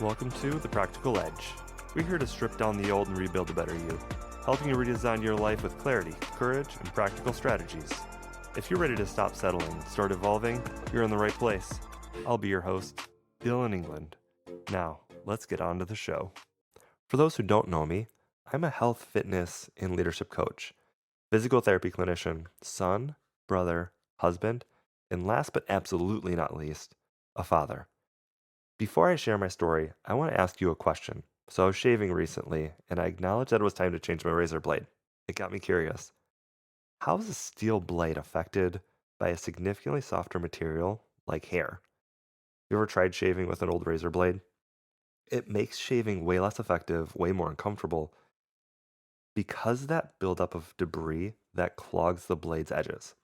Welcome to The Practical Edge. We're here to strip down the old and rebuild a better you, helping you redesign your life with clarity, courage, and practical strategies. If you're ready to stop settling and start evolving, you're in the right place. I'll be your host, Bill in England. Now, let's get on to the show. For those who don't know me, I'm a health, fitness, and leadership coach, physical therapy clinician, son, brother, husband, and last but absolutely not least, a father. Before I share my story, I want to ask you a question. So I was shaving recently, and I acknowledged that it was time to change my razor blade. It got me curious. How is a steel blade affected by a significantly softer material like hair? You ever tried shaving with an old razor blade? It makes shaving way less effective, way more uncomfortable, because of that buildup of debris that clogs the blade's edges.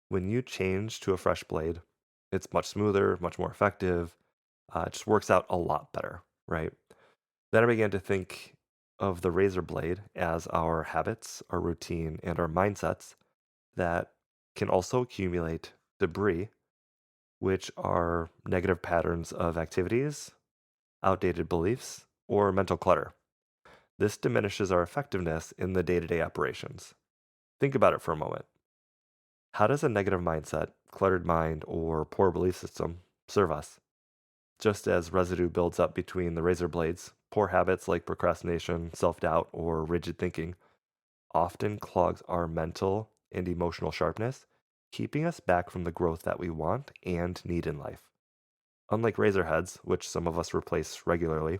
When you change to a fresh blade, it's much smoother, much more effective. It just works out a lot better, right? Then I began to think of the razor blade as our habits, our routine, and our mindsets that can also accumulate debris, which are negative patterns of activities, outdated beliefs, or mental clutter. This diminishes our effectiveness in the day to day operations. Think about it for a moment. How does a negative mindset, cluttered mind, or poor belief system serve us? Just as residue builds up between the razor blades, poor habits like procrastination, self doubt, or rigid thinking often clogs our mental and emotional sharpness, keeping us back from the growth that we want and need in life. Unlike razor heads, which some of us replace regularly,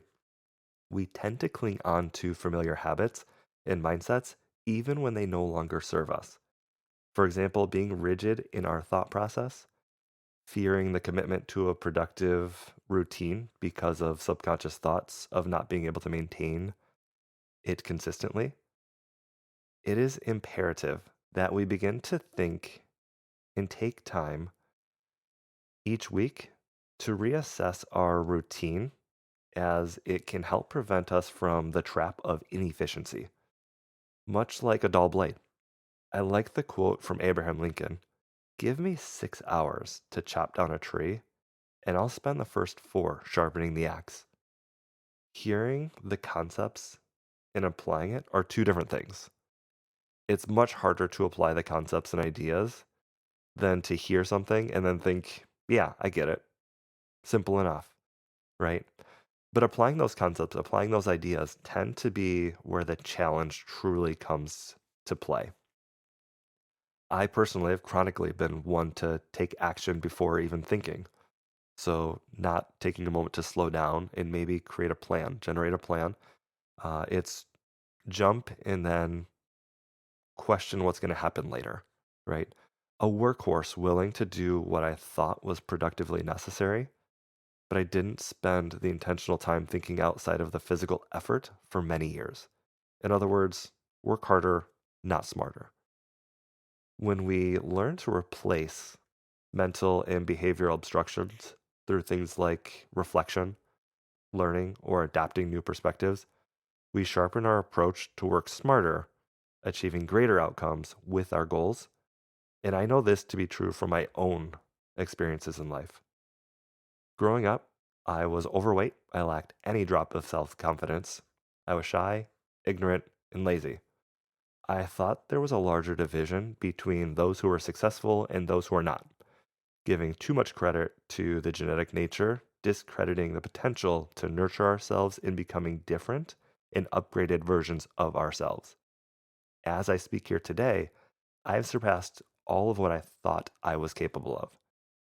we tend to cling on to familiar habits and mindsets even when they no longer serve us. For example, being rigid in our thought process, fearing the commitment to a productive routine because of subconscious thoughts of not being able to maintain it consistently. It is imperative that we begin to think and take time each week to reassess our routine, as it can help prevent us from the trap of inefficiency, much like a dull blade. I like the quote from Abraham Lincoln: "Give me 6 hours to chop down a tree, and I'll spend the first 4 sharpening the axe." Hearing the concepts and applying it are two different things. It's much harder to apply the concepts and ideas than to hear something and then think, yeah, I get it. Simple enough, right? But applying those concepts, applying those ideas tend to be where the challenge truly comes to play. I personally have chronically been one to take action before even thinking. So, not taking a moment to slow down and maybe create a plan, generate a plan. It's jump and then question what's going to happen later, right? A workhorse willing to do what I thought was productively necessary, but I didn't spend the intentional time thinking outside of the physical effort for many years. In other words, work harder, not smarter. When we learn to replace mental and behavioral obstructions through things like reflection, learning, or adapting new perspectives, we sharpen our approach to work smarter, achieving greater outcomes with our goals. And I know this to be true from my own experiences in life. Growing up, I was overweight. I lacked any drop of self confidence. I was shy, ignorant, and lazy. I thought there was a larger division between those who were successful and those who are not, giving too much credit to the genetic nature, discrediting the potential to nurture ourselves in becoming different and upgraded versions of ourselves. As I speak here today, I have surpassed all of what I thought I was capable of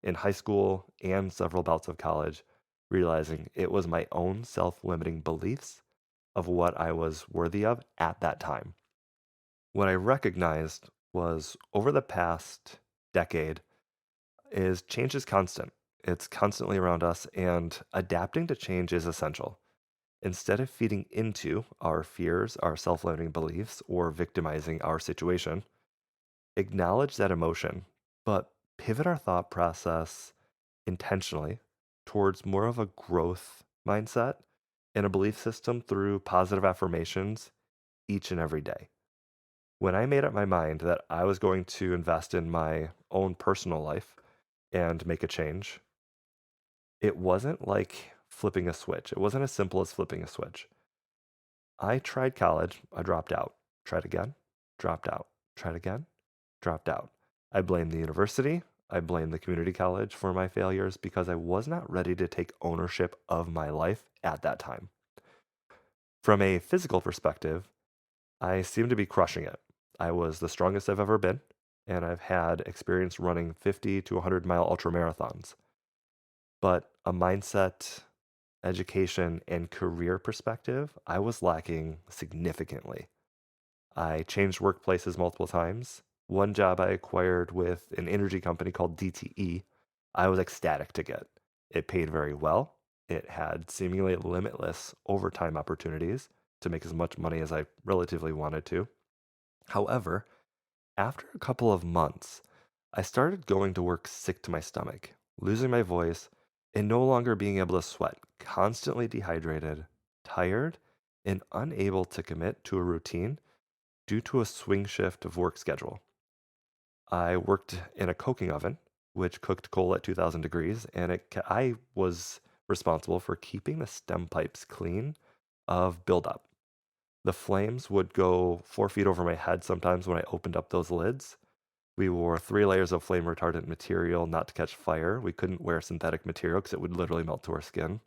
in high school and several bouts of college, realizing it was my own self limiting beliefs of what I was worthy of at that time. What I recognized was over the past decade is change is constant. It's constantly around us, and adapting to change is essential. Instead of feeding into our fears, our self limiting beliefs, or victimizing our situation, acknowledge that emotion, but pivot our thought process intentionally towards more of a growth mindset and a belief system through positive affirmations each and every day. When I made up my mind that I was going to invest in my own personal life and make a change, it wasn't like flipping a switch. It wasn't as simple as flipping a switch. I tried college, I dropped out. Tried again, dropped out. Tried again, dropped out. I blamed the university, I blamed the community college for my failures because I was not ready to take ownership of my life at that time. From a physical perspective, I seemed to be crushing it. I was the strongest I've ever been, and I've had experience running 50 to 100-mile ultra marathons. But a mindset, education, and career perspective, I was lacking significantly. I changed workplaces multiple times. One job I acquired with an energy company called DTE, I was ecstatic to get. It paid very well. It had seemingly limitless overtime opportunities to make as much money as I relatively wanted to. However, after a couple of months, I started going to work sick to my stomach, losing my voice, and no longer being able to sweat, constantly dehydrated, tired, and unable to commit to a routine due to a swing shift of work schedule. I worked in a coking oven, which cooked coal at 2000 degrees, and I was responsible for keeping the stem pipes clean of buildup. The flames would go 4 feet over my head sometimes when I opened up those lids. We wore 3 layers of flame retardant material not to catch fire. We couldn't wear synthetic material because it would literally melt to our skin.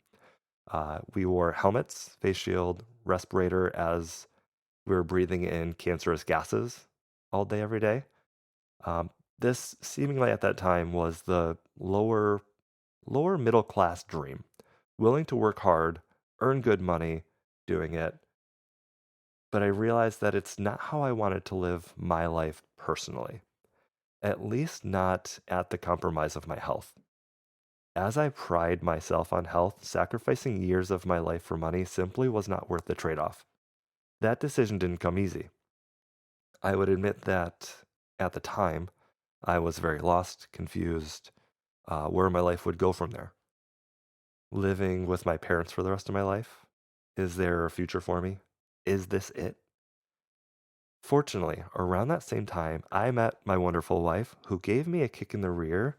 We wore helmets, face shield, respirator as we were breathing in cancerous gases all day, every day. This seemingly at that time was the lower middle class dream, willing to work hard, earn good money doing it. But I realized that it's not how I wanted to live my life personally, at least not at the compromise of my health. As I pride myself on health, sacrificing years of my life for money simply was not worth the trade-off. That decision didn't come easy. I would admit that at the time, I was very lost, confused, where my life would go from there. Living with my parents for the rest of my life? Is there a future for me? Is this it? Fortunately, around that same time, I met my wonderful wife who gave me a kick in the rear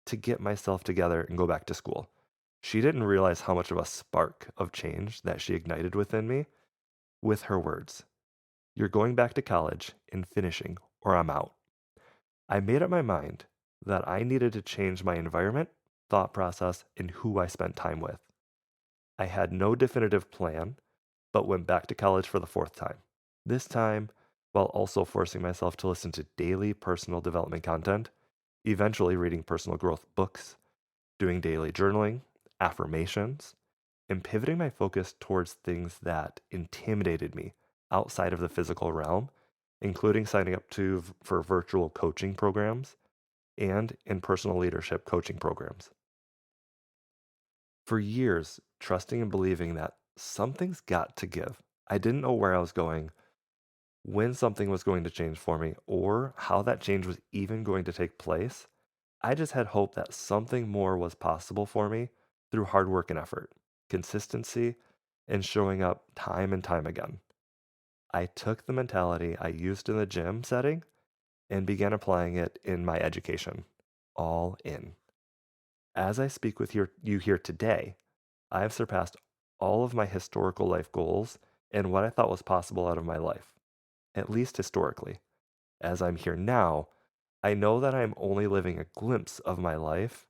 to get myself together and go back to school. She didn't realize how much of a spark of change that she ignited within me with her words. You're going back to college and finishing, or I'm out. I made up my mind that I needed to change my environment, thought process, and who I spent time with. I had no definitive plan, but went back to college for the 4th time. This time, while also forcing myself to listen to daily personal development content, eventually reading personal growth books, doing daily journaling, affirmations, and pivoting my focus towards things that intimidated me outside of the physical realm, including signing up for virtual coaching programs and in personal leadership coaching programs. For years, trusting and believing that something's got to give. I didn't know where I was going, when something was going to change for me, or how that change was even going to take place. I just had hope that something more was possible for me through hard work and effort, consistency, and showing up time and time again. I took the mentality I used in the gym setting and began applying it in my education, all in. As I speak with you here today, I have surpassed all of my historical life goals and what I thought was possible out of my life, at least historically. As I'm here now, I know that I'm only living a glimpse of my life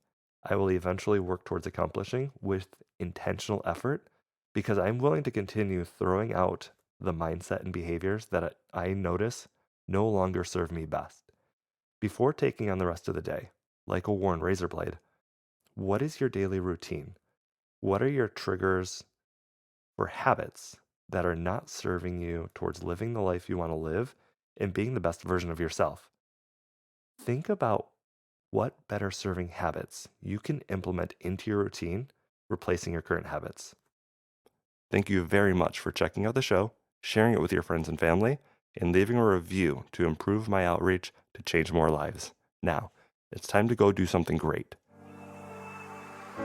I will eventually work towards accomplishing with intentional effort because I'm willing to continue throwing out the mindset and behaviors that I notice no longer serve me best. Before taking on the rest of the day, like a worn razor blade, what is your daily routine? What are your triggers for habits that are not serving you towards living the life you want to live and being the best version of yourself? Think about what better serving habits you can implement into your routine, replacing your current habits. Thank you very much for checking out the show, sharing it with your friends and family, and leaving a review to improve my outreach to change more lives. Now, it's time to go do something great.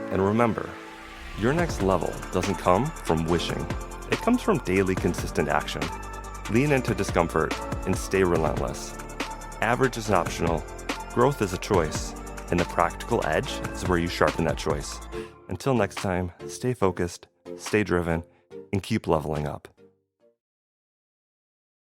And remember, your next level doesn't come from wishing. It comes from daily consistent action. Lean into discomfort and stay relentless. Average is optional, growth is a choice, and the practical edge is where you sharpen that choice. Until next time, stay focused, stay driven, and keep leveling up.